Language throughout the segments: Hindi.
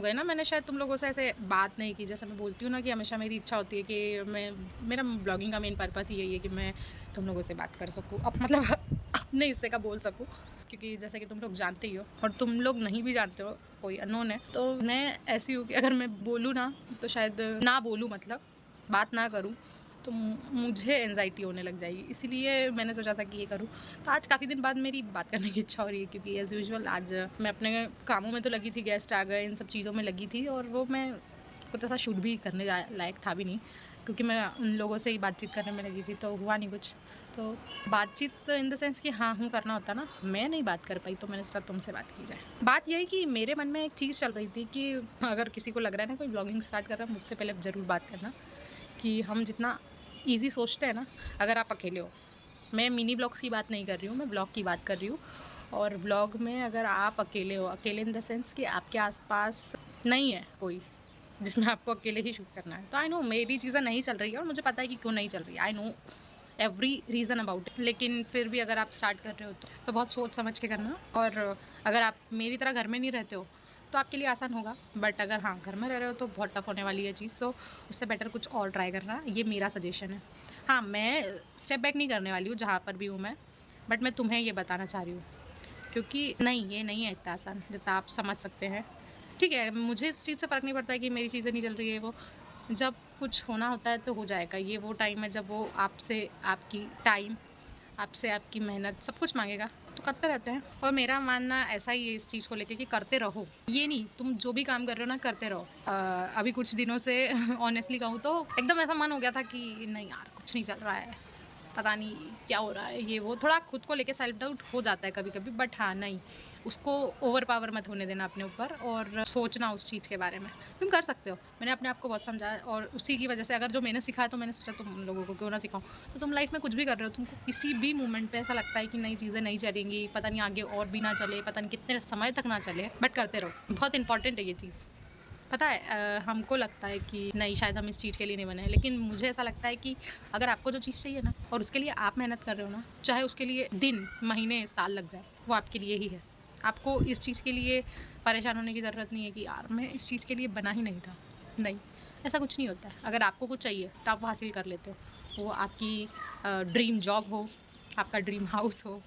गए ना, मैंने शायद तुम लोगों से ऐसे बात नहीं की। जैसे मैं बोलती हूँ ना कि हमेशा मेरी इच्छा होती है कि मेरा ब्लॉगिंग का मेन पर्पस ही यही है कि मैं तुम लोगों से बात कर सकूँ, मतलब अपने हिस्से का बोल सकूँ। क्योंकि जैसे कि तुम लोग जानते ही हो, और तुम लोग नहीं भी जानते हो, कोई अननोन है, तो मैं ऐसी हूँ कि अगर मैं बोलूँ ना तो शायद ना बोलूँ, मतलब बात ना करूँ तो मुझे एंजाइटी होने लग जाएगी। इसीलिए मैंने सोचा था कि ये करूँ। तो आज काफ़ी दिन बाद मेरी बात करने की इच्छा हो रही है, क्योंकि एज़ यूजुअल आज मैं अपने कामों में तो लगी थी, गेस्ट आ गए, इन सब चीज़ों में लगी थी, और वो मैं कुछ ऐसा शूट भी करने लायक था भी नहीं, क्योंकि मैं उन लोगों से ही बातचीत करने में लगी थी, तो हुआ नहीं कुछ। तो बातचीत इन द सेंस कि हाँ हूँ करना होता ना, मैं नहीं बात कर पाई, तो मैंने सोचा तुमसे बात की जाए। बात यही कि मेरे मन में एक चीज़ चल रही थी कि अगर किसी को लग रहा है ना कोई ब्लॉगिंग स्टार्ट कर रहा है, मुझसे पहले ज़रूर बात करना कि हम जितना ईज़ी सोचते हैं ना, अगर आप अकेले हो, मैं मिनी ब्लॉग्स की बात नहीं कर रही हूँ, मैं ब्लॉग की बात कर रही हूँ। और ब्लॉग में अगर आप अकेले हो, अकेले इन द सेंस कि आपके आसपास नहीं है कोई जिसमें आपको अकेले ही शूट करना है, तो आई नो मेरी चीज़ें नहीं चल रही है, और मुझे पता है कि क्यों नहीं चल रही है, I know every reason about it. लेकिन फिर भी अगर आप स्टार्ट कर रहे हो तो बहुत सोच समझ के करना। और अगर आप मेरी तरह घर में नहीं रहते हो तो आपके लिए आसान होगा, बट अगर हाँ घर में रह रहे हो तो बहुत टफ होने वाली है चीज़, तो उससे बेटर कुछ और ट्राई करना, ये मेरा सजेशन है। हाँ, मैं स्टेप बैक नहीं करने वाली हूँ जहाँ पर भी हूँ मैं, बट मैं तुम्हें ये बताना चाह रही हूँ, क्योंकि नहीं, ये नहीं है इतना आसान जितना आप समझ सकते हैं। ठीक है, मुझे इस चीज़ से फ़र्क नहीं पड़ता है कि मेरी चीज़ें नहीं चल रही है, वो जब कुछ होना होता है तो हो जाएगा। ये वो टाइम है जब वो आपसे आपकी टाइम, आपसे आपकी मेहनत सब कुछ माँगेगा, तो करते रहते हैं। और मेरा मानना ऐसा ही है इस चीज़ को लेके कि करते रहो। ये नहीं, तुम जो भी काम कर रहे हो ना करते रहो। अभी कुछ दिनों से ऑनेस्टली कहूँ तो एकदम ऐसा मन हो गया था कि नहीं यार कुछ नहीं चल रहा है, पता नहीं क्या हो रहा है, ये वो थोड़ा खुद को लेके सेल्फ डाउट हो जाता है कभी-कभी, बट हाँ, नहीं, उसको ओवर पावर मत होने देना अपने ऊपर, और सोचना उस चीज़ के बारे में। तुम कर सकते हो। मैंने अपने आप को बहुत समझाया, और उसी की वजह से अगर जो मैंने सीखा है तो मैंने सोचा तुम लोगों को क्यों ना सिखाऊँ। तो तुम लाइफ में कुछ भी कर रहे हो, तुमको किसी भी मोमेंट पे ऐसा लगता है कि नई चीज़ें नहीं चलेंगी, पता नहीं आगे और भी ना चले, पता नहीं कितने समय तक ना चले, बट करते रहो। बहुत इंपॉर्टेंट है ये चीज़। पता है हमको लगता है कि नहीं शायद हम इस चीज़ के लिए नहीं बने हैं, लेकिन मुझे ऐसा लगता है कि अगर आपको जो चीज़ चाहिए ना और उसके लिए आप मेहनत कर रहे हो ना, चाहे उसके लिए दिन, महीने, साल लग जाए, वो आपके लिए ही है। आपको इस चीज़ के लिए परेशान होने की ज़रूरत नहीं है कि यार मैं इस चीज़ के लिए बना ही नहीं था। नहीं, ऐसा कुछ नहीं होता है। अगर आपको कुछ चाहिए तो आप वो हासिल कर लेते हो। वो आपकी ड्रीम जॉब हो, आपका ड्रीम हाउस हो,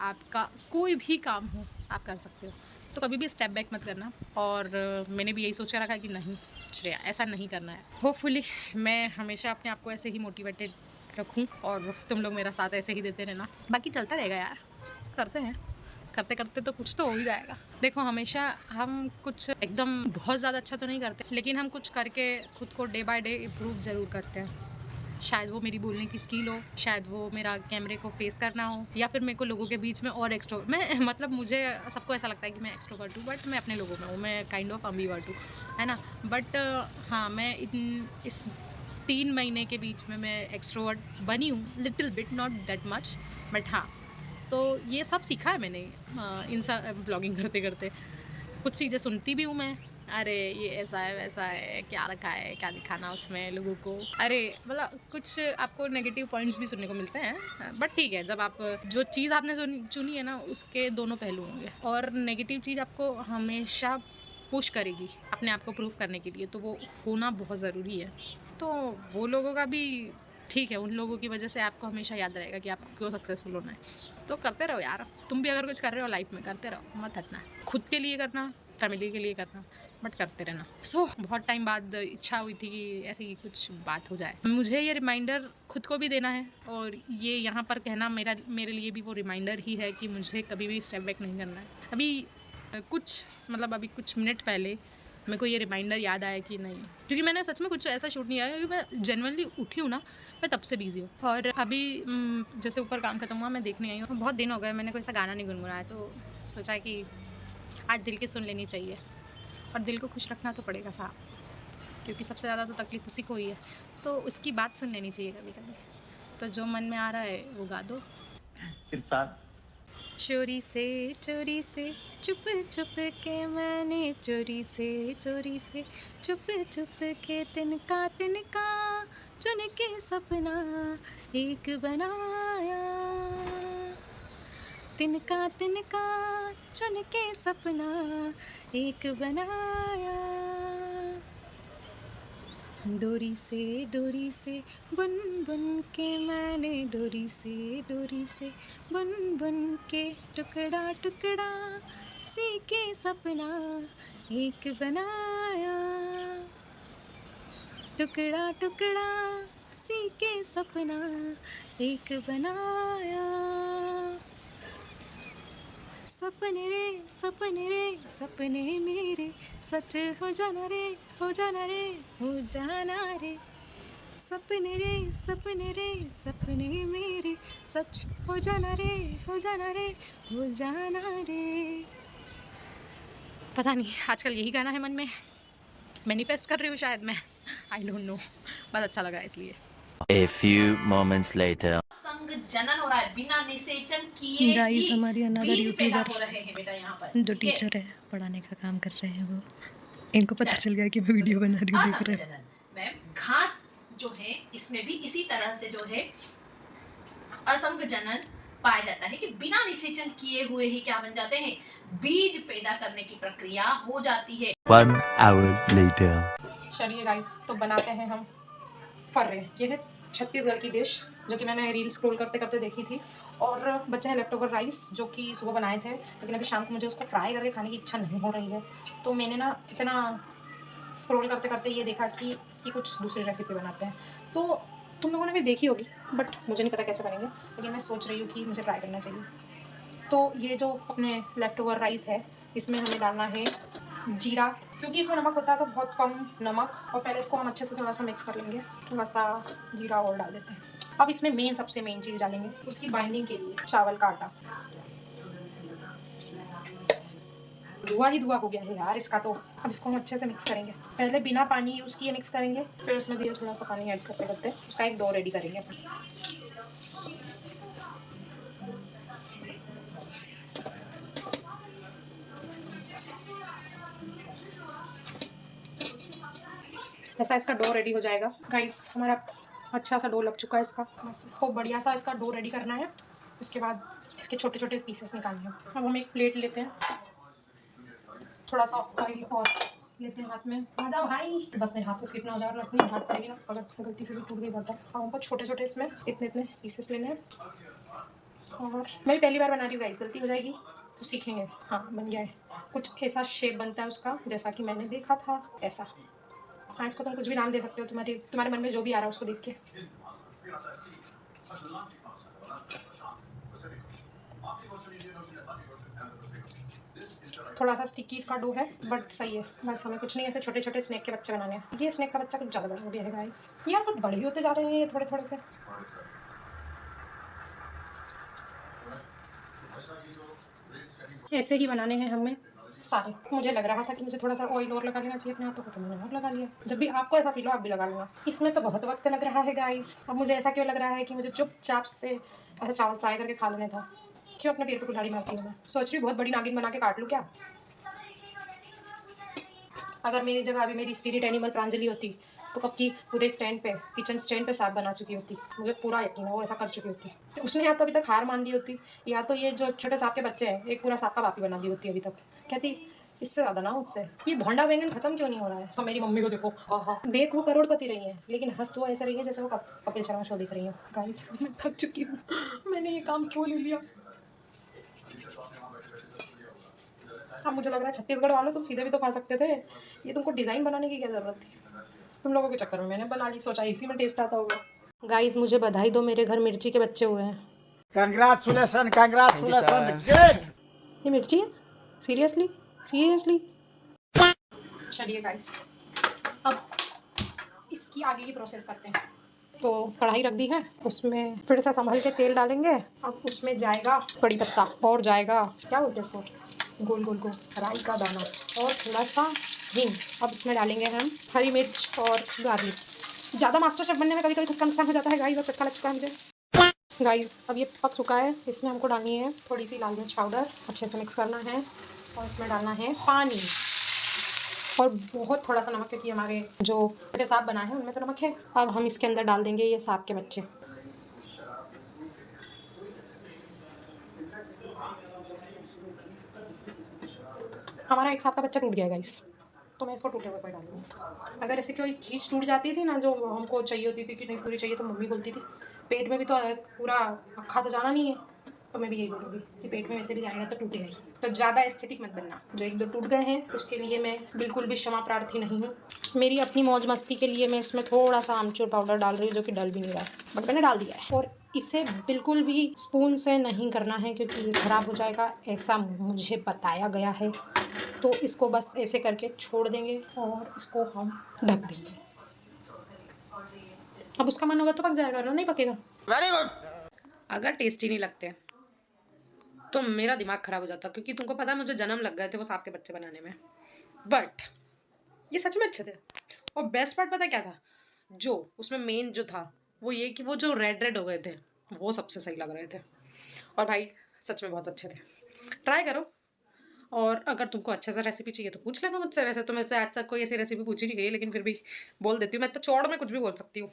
आपका कोई भी काम हो, आप कर सकते हो। तो कभी भी स्टेप बैक मत करना। और मैंने भी यही सोच के रखा कि नहीं श्रेया ऐसा नहीं करना है। होपफुली मैं हमेशा अपने आप को ऐसे ही मोटिवेटेड रखूं, और तुम लोग मेरा साथ ऐसे ही देते रहना। बाकी चलता रहेगा यार, करते हैं, करते करते तो कुछ तो हो ही जाएगा। देखो हमेशा हम कुछ एकदम बहुत ज़्यादा अच्छा तो नहीं करते, लेकिन हम कुछ करके खुद को डे बाय डे इम्प्रूव ज़रूर करते हैं। शायद वो मेरी बोलने की स्किल हो, शायद वो मेरा कैमरे को फेस करना हो, या फिर मेरे को लोगों के बीच में और मैं मतलब मुझे सबको ऐसा लगता है कि मैं एक्सट्रोवर्ट हूँ, बट मैं अपने लोगों में हूँ, मैं काइंड ऑफ अम्बीवर्ट हूँ, है ना। बट हाँ, मैं इस 3 महीने के बीच में मैं एक्सट्रोवर्ट बनी हूँ, little bit, not that much, but हाँ। तो ये सब सीखा है मैंने इन सब ब्लॉगिंग करते करते। कुछ चीज़ें सुनती भी हूँ मैं, अरे ये ऐसा है वैसा है, क्या रखा है, क्या दिखाना उसमें लोगों को, अरे मतलब कुछ आपको नेगेटिव पॉइंट्स भी सुनने को मिलते हैं, बट ठीक है, जब आप जो चीज़ आपने चुनी है ना उसके दोनों पहलू होंगे, और नेगेटिव चीज़ आपको हमेशा पुश करेगी अपने आप को प्रूव करने के लिए, तो वो होना बहुत ज़रूरी है। तो वो लोगों का भी ठीक है, उन लोगों की वजह से आपको हमेशा याद रहेगा कि आपको क्यों सक्सेसफुल होना है। तो करते रहो यार, तुम भी अगर कुछ कर रहे हो लाइफ में करते रहो, मत हटना। खुद के लिए करना, फैमिली के लिए करना, बट करते रहना। बहुत टाइम बाद इच्छा हुई थी कि ऐसी कुछ बात हो जाए। मुझे ये रिमाइंडर खुद को भी देना है, और ये यहाँ पर कहना मेरे लिए भी वो रिमाइंडर ही है कि मुझे कभी भी स्टेप बैक नहीं करना है। अभी कुछ मिनट पहले मेरे को ये रिमाइंडर याद आया कि नहीं, क्योंकि मैंने सच में कुछ ऐसा शूट नहीं आया, क्योंकि मैं जेन्युइनली उठी हूँ ना, मैं तब से बिज़ी हूँ। और अभी जैसे ऊपर काम खत्म हुआ, मैं देखने आई हूँ, बहुत दिन हो गए मैंने कोई सा गाना नहीं गुनगुनाया, तो सोचा कि आज दिल की सुन लेनी चाहिए, और दिल को खुश रखना तो पड़ेगा साहब, क्योंकि सबसे ज़्यादा तो तकलीफ़ उसी को ही है, तो उसकी बात सुन लेनी चाहिए कभी-कभी। तो जो मन में आ रहा है वो गा दो। इरशाद। चोरी से चुप के मैंने चोरी से चुप के तिनका चुन के सपना एक बनाया, तिनका चुन के सपना एक बनाया। डोरी से बुन बुन के मैंने डोरी से बुन बुन के टुकड़ा टुकड़ा सी के सपना एक बनाया, टुकड़ा टुकड़ा सी के सपना एक बनाया। सपने रे सपने मेरे सच हो जाना रे, हो जाना रे, हो जाना रे। सपने रे सपने मेरे सच हो जाना रे, हो जाना रे, हो जाना रे। पता नहीं आजकल यही गाना है मन में, मैनिफेस्ट कर रही हूँ शायद मैं, आई डोंट नो, बहुत अच्छा लगा इसलिए। A few moments later. संग जनन हो रहा है, बिना निषेचन किए गाइस ही हमारी अनदर बीज पैदा यूट्यूबर हो रहे हैं बेटा यहाँ पर, जो ठीक है? टीचर है, पढ़ाने का काम कर रहे हैं, वो इनको पता चल गया कि मैं वीडियो बना रही हूँ, देख रहे हैं। असंग जनन में घास जो है इसमें भी इसी तरह से जो है असंग जनन पाया जाता है कि बिना निषेचन किए हुए ही क्या बन जाते हैं, बीज पैदा करने की प्रक्रिया हो जाती है। 1 hour later. चलिए गाइस, तो बनाते हैं हम फर्रे। ये है छत्तीसगढ़ की डिश जो कि मैंने रील स्क्रॉल करते करते देखी थी, और बच्चे हैं लेफ्ट ओवर राइस जो कि सुबह बनाए थे, लेकिन अभी शाम को मुझे उसको फ्राई करके खाने की इच्छा नहीं हो रही है। तो मैंने ना इतना स्क्रॉल करते करते ये देखा कि इसकी कुछ दूसरी रेसिपी बनाते हैं। तो तुम लोगों ने भी देखी होगी, बट मुझे नहीं पता कैसे बनेंगे, लेकिन मैं सोच रही हूँ कि मुझे ट्राई करना चाहिए। तो ये जो अपने लेफ्ट ओवर राइस है, इसमें हमें डालना है जीरा, क्योंकि इसमें नमक होता है तो बहुत कम नमक, और पहले इसको हम अच्छे से थोड़ा सा मिक्स कर लेंगे। थोड़ा सा जीरा और डाल देते हैं। अब इसमें सबसे मेन चीज़ डालेंगे उसकी बाइंडिंग के लिए, चावल का आटा। धुआं ही धुआं हो गया है यार इसका। तो अब इसको हम अच्छे से मिक्स करेंगे, पहले बिना पानी यूज़ किए मिक्स करेंगे, फिर उसमें धीरे थोड़ा सा पानी ऐड करते करते उसका एक डो रेडी करेंगे। जैसा इसका डो रेडी हो जाएगा गाइस, हमारा अच्छा सा डो लग चुका है इसका। बस इसको बढ़िया सा इसका डो रेडी करना है, उसके बाद इसके छोटे छोटे पीसेस निकालने हैं। अब हम एक प्लेट लेते हैं, थोड़ा सा ऑयल और लेते हैं हाथ में। आ जाओ भाई, बस मेरे हाथ से स्लिप ना हो जाए, वरना इतनी डांट पड़ेगी ना अगर गलती से भी टूट गई बटर। अब हमको छोटे छोटे इसमें इतने इतने पीसेस लेने हैं, और मैं भी पहली बार बना रही हूँ गाइस, गलती हो जाएगी तो सीखेंगे। हाँ बन गया है, कुछ ऐसा शेप बनता है उसका जैसा कि मैंने देखा था ऐसा। हाँ, इसको तुम कुछ भी नाम दे सकते हो, तुम्हारे मन में जो भी आ रहा है उसको देख के। थोड़ा सा स्टिकी इसका डो है, बट सही है। बस हमें कुछ नहीं, ऐसे छोटे छोटे स्नैक के बच्चे बनाने हैं। ये स्नैक का बच्चा कुछ ज़्यादा बड़ा हो गया है गाइस, यार कुछ बड़े ही होते जा रहे हैं ये थोड़े थोड़े से। ऐसे ही बनाने हैं हमें सारे। मुझे लग रहा था कि मुझे थोड़ा सा ऑयल और लगा लेना चाहिए अपने हाथों को, तो मैंने और लगा लिया। जब भी आपको ऐसा फील हो आप भी लगा लेना। इसमें तो बहुत वक्त लग रहा है गाइस। अब मुझे ऐसा क्यों लग रहा है कि मुझे चुपचाप से ऐसा चावल फ्राई करके खा लेने था। क्यों अपने पेट पे कुल्हाड़ी मारती हूँ मैं? सोच रही बहुत बड़ी नागिन बना के काट लूँ क्या? अगर मेरी जगह अभी मेरी स्पिरिट एनिमल प्रांजलि होती तो कब की पूरे स्टैंड पे, किचन स्टैंड पे सांप बना चुकी होती। मुझे पूरा यकीन है वो ऐसा कर चुकी होती। उसने या तो अभी तक हार मान ली होती, या तो ये जो छोटे सांप के बच्चे हैं एक पूरा सांप का बापी बना दी होती अभी तक। कहती इससे ज़्यादा ना मुझसे। ये भोंडा बैंगन खत्म क्यों नहीं हो रहा है? और मेरी मम्मी को देखो, हाँ देख वो करोड़पति रही है, लेकिन हंस तो ऐसे रही है जैसे वो कपिल शर्मा शो देख रही है। गाइस मैं थक चुकी हूँ, मैंने ये काम क्यों ले लिया? अब मुझे लग रहा है छत्तीसगढ़ वालों तुम सीधे भी तो खा सकते थे, ये तुमको डिज़ाइन बनाने की क्या ज़रूरत थी? तुम लोगों के चक्कर में मैंने बना ली, सोचा इसी में टेस्ट आता होगा। गाइस मुझे बधाई दो, मेरे घर मिर्ची के बच्चे हुए हैं। Congratulations, congratulations, great. ये मिर्ची है? Seriously seriously? चलिए गाइस, अब इसकी आगे की प्रोसेस करते हैं। तो कढ़ाई रख दी है, उसमें फिर से संभल के तेल डालेंगे। अब उसमें जाएगा कड़ी पत्ता, और जाएगा क्या बोलते हैं इसको, गोल गोल गोल राई का दाना, और थोड़ा सा हींग। अब इसमें डालेंगे हम हरी मिर्च और गार्लिक। ज़्यादा मास्टर शेफ बनने में कभी कभी खुद का नुकसान हो जाता है गाइस, और चटका लग चुका है मुझे। गाइस अब ये पक चुका है, इसमें हमको डालनी है थोड़ी सी लाल मिर्च पाउडर, अच्छे से मिक्स करना है, और इसमें डालना है पानी, और बहुत थोड़ा सा नमक, क्योंकि हमारे जो छोटे सांप बनाए हैं उनमें तो नमक है। अब हम इसके अंदर डाल देंगे ये सांप के बच्चे। हमारा एक सांप का बच्चा टूट गया है गाइस, तो मैं इसको टूटे हुए पर डालूंगी। अगर ऐसे कोई चीज़ टूट जाती थी ना जो हमको चाहिए होती थी कि नहीं पूरी चाहिए, तो मम्मी बोलती थी पेट में भी तो पूरा अक्खा तो जाना नहीं है। तो मैं भी यही बोलूँगी कि पेट में वैसे भी जाएगा तो टूटेगा ही। तो ज़्यादा एस्थेटिक मत बनना। जो एक दो टूट गए हैं उसके लिए मैं बिल्कुल भी क्षमा प्रार्थी नहीं हूँ। मेरी अपनी मौज मस्ती के लिए मैं इसमें थोड़ा सा आमचूर पाउडर डाल रही हूँ, जो कि डल भी नहीं रहा है, बट मैंने डाल दिया है। और इसे बिल्कुल भी स्पून से नहीं करना है क्योंकि ये ख़राब हो जाएगा, ऐसा मुझे बताया गया है। तो इसको बस ऐसे करके छोड़ देंगे और इसको हम ढक देंगे। अब उसका मन होगा तो पक जाएगा, ना नहीं पकेगा। Very good. अगर टेस्टी नहीं लगते तो मेरा दिमाग ख़राब हो जाता, क्योंकि तुमको पता है मुझे जन्म लग गए थे वो सांप के बच्चे बनाने में। बट ये सच में अच्छे थे। और बेस्ट पार्ट पता क्या था, जो उसमें मेन जो था वो ये कि वो जो रेड रेड हो गए थे वो सबसे सही लग रहे थे। और भाई सच में बहुत अच्छे थे, ट्राई करो। और अगर तुमको अच्छे से रेसिपी चाहिए तो पूछ लेना मुझसे। वैसे तो मुझसे आज तक कोई ऐसी रेसिपी पूछी नहीं गई, लेकिन फिर भी बोल देती हूँ। मैं तो चौड़ में कुछ भी बोल सकती हूँ।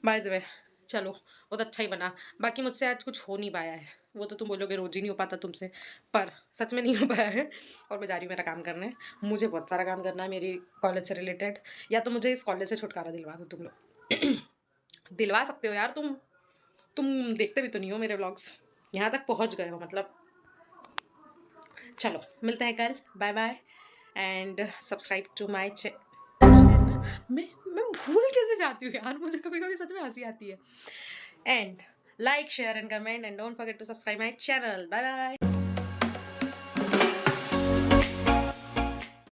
बाय द वे चलो, वो तो अच्छा ही बना। बाकी मुझसे आज कुछ हो नहीं पाया है, वो तो तुम बोलोगे रोज ही नहीं हो पाता तुमसे, पर सच में नहीं हो पाया है। और मैं जा रही हूँ मेरा काम करने। मुझे बहुत सारा काम करना है मेरी कॉलेज से रिलेटेड। या तो मुझे इस कॉलेज से छुटकारा दिलवा दो तुम लोग। दिलवा सकते हो यार, तुम देखते भी तो नहीं हो मेरे व्लॉग्स, यहाँ तक पहुँच गए हो मतलब। चलो मिलते हैं कल, bye bye and subscribe to my channel. मैं भूल कैसे जाती हूँ यार, मुझे कभी कभी सच में हंसी आती है। And like share and comment and don't forget to subscribe my channel. Bye bye.